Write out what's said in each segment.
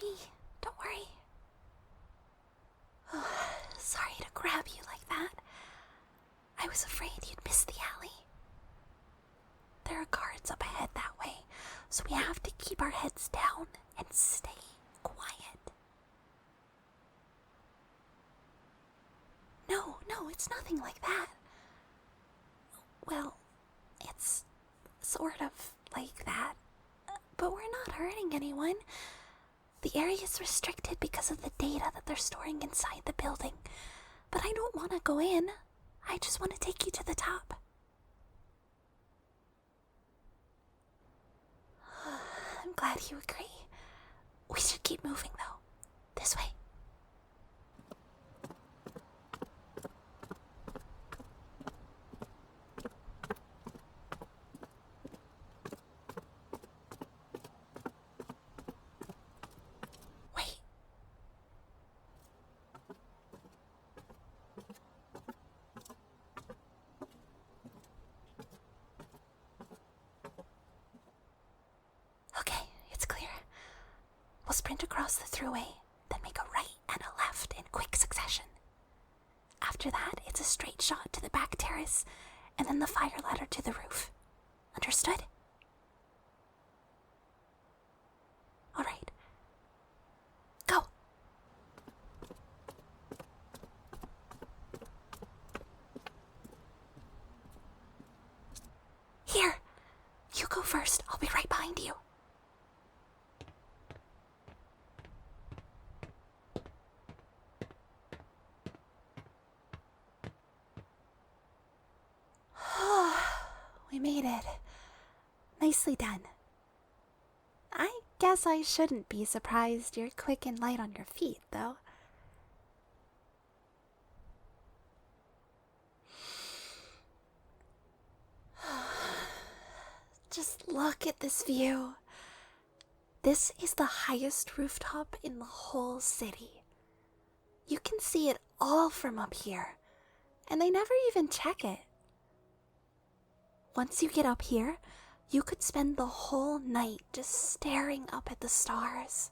me. Don't worry. Sorry to grab you like that. I was afraid you'd miss the alley. There are guards up ahead that way, so we have to keep our heads down and stay quiet. No, it's nothing like that. Well, it's sort of like that, but we're not hurting anyone. The area is restricted because of the data that they're storing inside the building, but I don't want to go in. I just want to take you to the top. I'm glad you agree. We should keep moving, though. This way. Wait. Okay, it's clear. We'll sprint across the thruway, then make a right and a left in quick succession. After that, it's a straight shot to the back terrace, and then the fire ladder to the roof. Understood? All right. Go! Here! You go first. I'll be right behind you. We made it. Nicely done. I guess I shouldn't be surprised you're quick and light on your feet, though. Just look at this view. This is the highest rooftop in the whole city. You can see it all from up here, and they never even check it. Once you get up here, you could spend the whole night just staring up at the stars.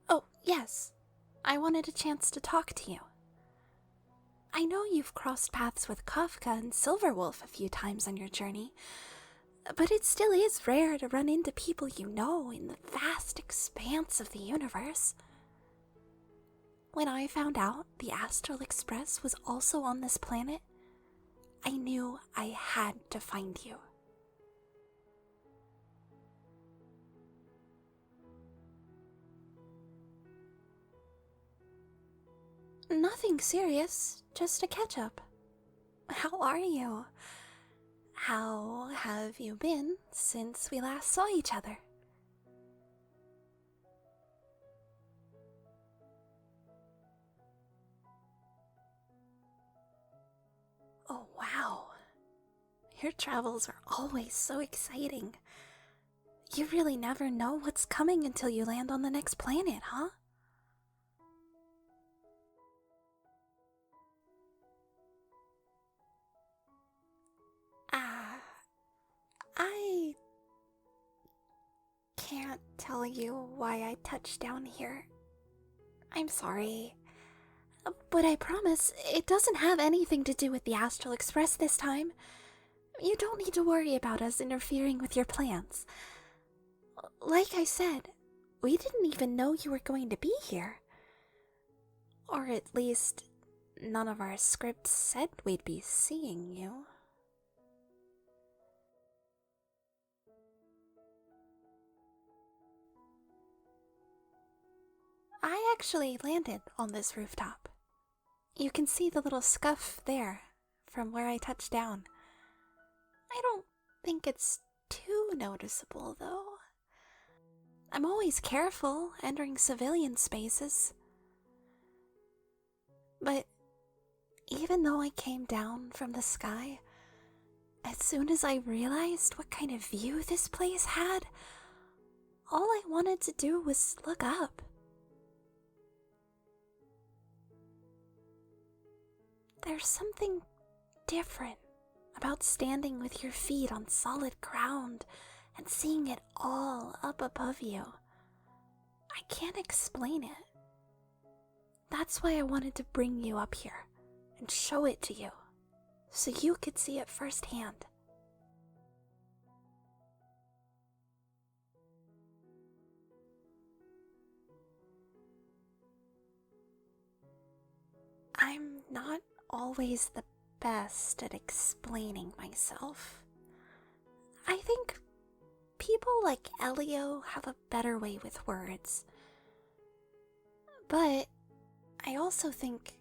Oh, yes. I wanted a chance to talk to you. I know you've crossed paths with Kafka and Silverwolf a few times on your journey, but it still is rare to run into people you know in the vast expanse of the universe. When I found out the Astral Express was also on this planet, I knew I had to find you. Nothing serious, just a catch-up. How are you? How have you been since we last saw each other? Oh, wow. Your travels are always so exciting. You really never know what's coming until you land on the next planet, huh? I can't tell you why I touched down here. I'm sorry. But I promise it doesn't have anything to do with the Astral Express this time. You don't need to worry about us interfering with your plans. Like I said, we didn't even know you were going to be here. Or at least, none of our scripts said we'd be seeing you. I actually landed on this rooftop. You can see the little scuff there from where I touched down. I don't think it's too noticeable, though. I'm always careful entering civilian spaces. But even though I came down from the sky, as soon as I realized what kind of view this place had, all I wanted to do was look up. There's something different about standing with your feet on solid ground and seeing it all up above you. I can't explain it. That's why I wanted to bring you up here and show it to you, so you could see it firsthand. I'm not always the best at explaining myself. I think people like Elio have a better way with words. But I also think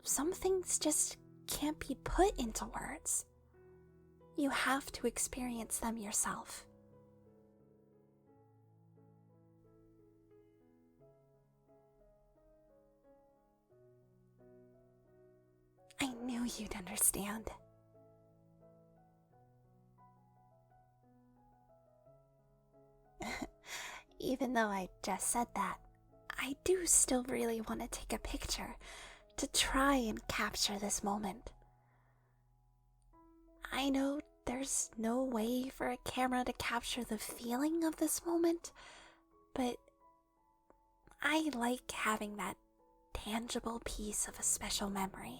some things just can't be put into words. You have to experience them yourself. I knew you'd understand. Even though I just said that, I do still really want to take a picture to try and capture this moment. I know there's no way for a camera to capture the feeling of this moment, but I like having that tangible piece of a special memory.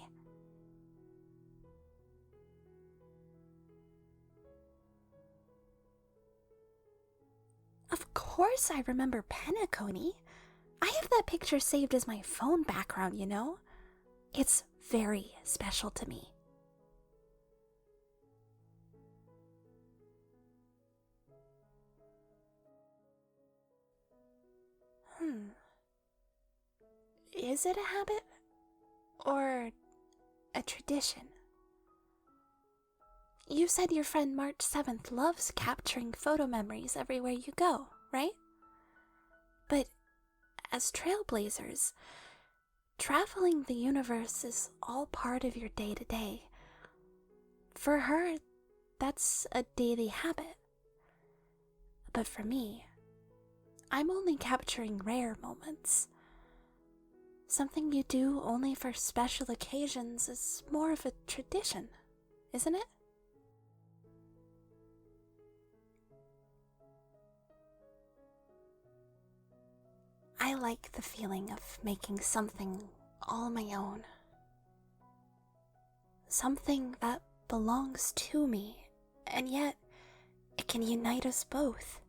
Of course I remember Penacony. I have that picture saved as my phone background, you know? It's very special to me. Is it a habit? Or a tradition? You said your friend March 7th loves capturing photo memories everywhere you go, right? But as trailblazers, traveling the universe is all part of your day-to-day. For her, that's a daily habit. But for me, I'm only capturing rare moments. Something you do only for special occasions is more of a tradition, isn't it? I like the feeling of making something all my own. Something that belongs to me, and yet it can unite us both.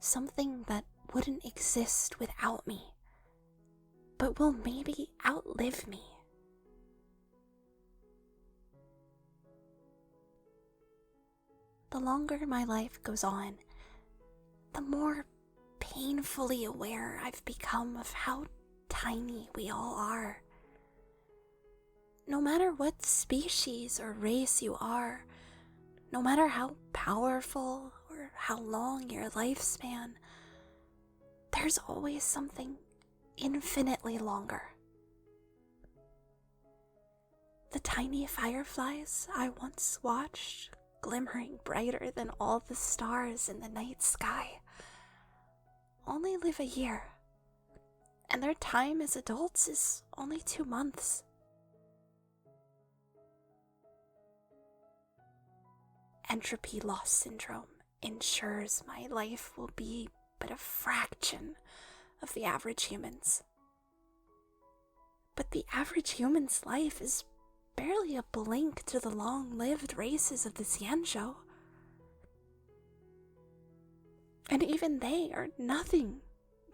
Something that wouldn't exist without me, but will maybe outlive me. The longer my life goes on, the more painfully aware I've become of how tiny we all are. No matter what species or race you are, no matter how powerful or how long your lifespan, there's always something infinitely longer. The tiny fireflies I once watched, glimmering brighter than all the stars in the night sky, only live a year, and their time as adults is only 2 months. Entropy loss syndrome ensures my life will be but a fraction of the average human's. But the average human's life is barely a blink to the long-lived races of the Xianzhou. And even they are nothing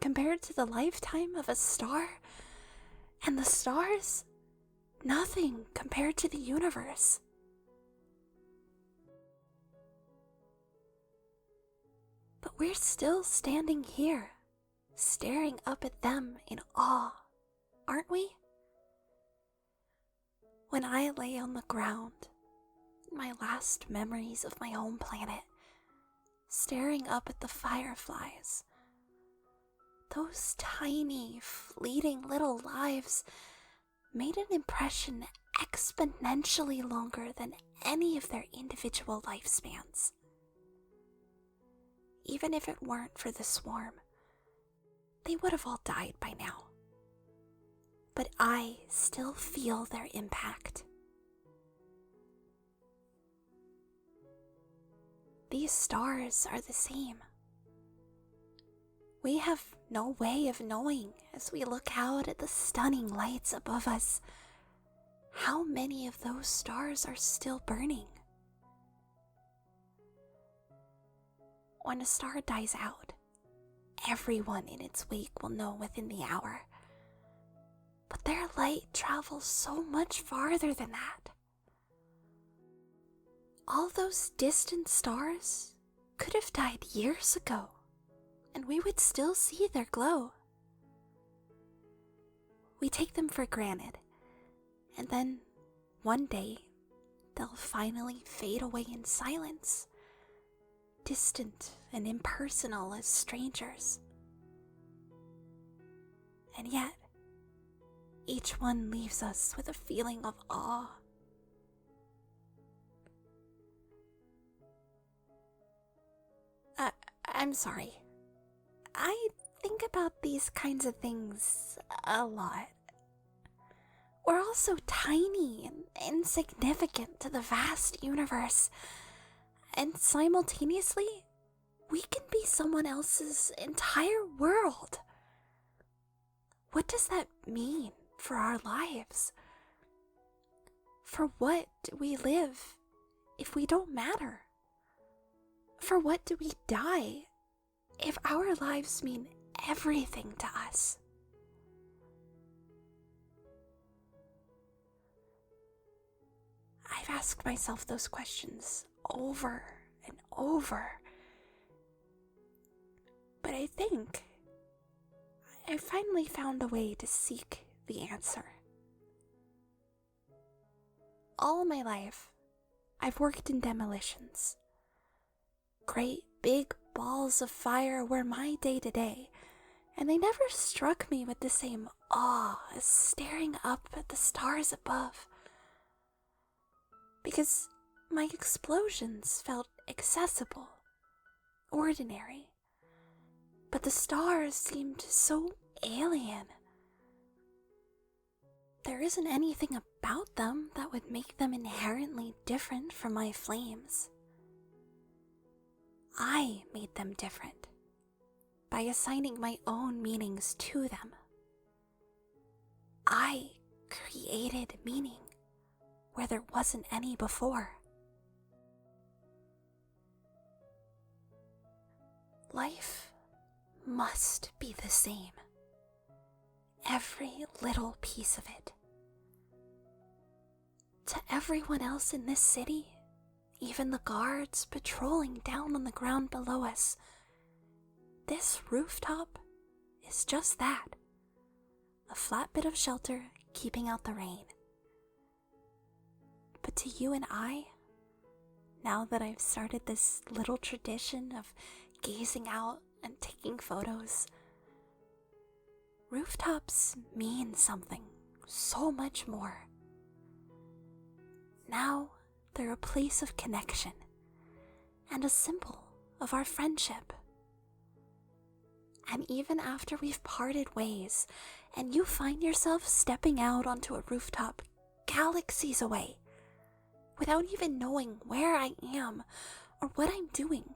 compared to the lifetime of a star, and the stars, nothing compared to the universe. But we're still standing here, staring up at them in awe, aren't we? When I lay on the ground, my last memories of my home planet, staring up at the fireflies, those tiny, fleeting little lives made an impression exponentially longer than any of their individual lifespans. Even if it weren't for the swarm, they would have all died by now. But I still feel their impact. these stars are the same. We have no way of knowing as we look out at the stunning lights above us how many of those stars are still burning. When a star dies out, everyone in its wake will know within the hour. But their light travels so much farther than that. All those distant stars could have died years ago, and we would still see their glow. We take them for granted, and then one day they'll finally fade away in silence, distant and impersonal as strangers. And yet, each one leaves us with a feeling of awe. I'm sorry. I think about these kinds of things a lot. We're all so tiny and insignificant to the vast universe, and simultaneously, we can be someone else's entire world. What does that mean for our lives? For what do we live if we don't matter? For what do we die if our lives mean everything to us? I've asked myself those questions over and over, but I think I finally found a way to seek the answer. All my life, I've worked in demolitions. Great big balls of fire were my day-to-day, and they never struck me with the same awe as staring up at the stars above. Because my explosions felt accessible, ordinary, but the stars seemed so alien. There isn't anything about them that would make them inherently different from my flames. I made them different by assigning my own meanings to them. I created meaning where there wasn't any before. Life must be the same. Every little piece of it. To everyone else in this city, even the guards patrolling down on the ground below us, this rooftop is just that. A flat bit of shelter keeping out the rain. But to you and I, now that I've started this little tradition of gazing out and taking photos, rooftops mean something so much more. Now they're a place of connection and a symbol of our friendship. And even after we've parted ways and you find yourself stepping out onto a rooftop galaxies away without even knowing where I am or what I'm doing,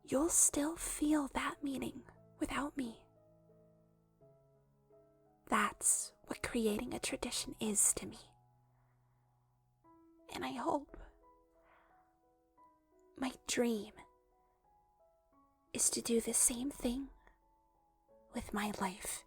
you'll still feel that meaning without me. That's what creating a tradition is to me. And I hope, my dream, is to do the same thing with my life.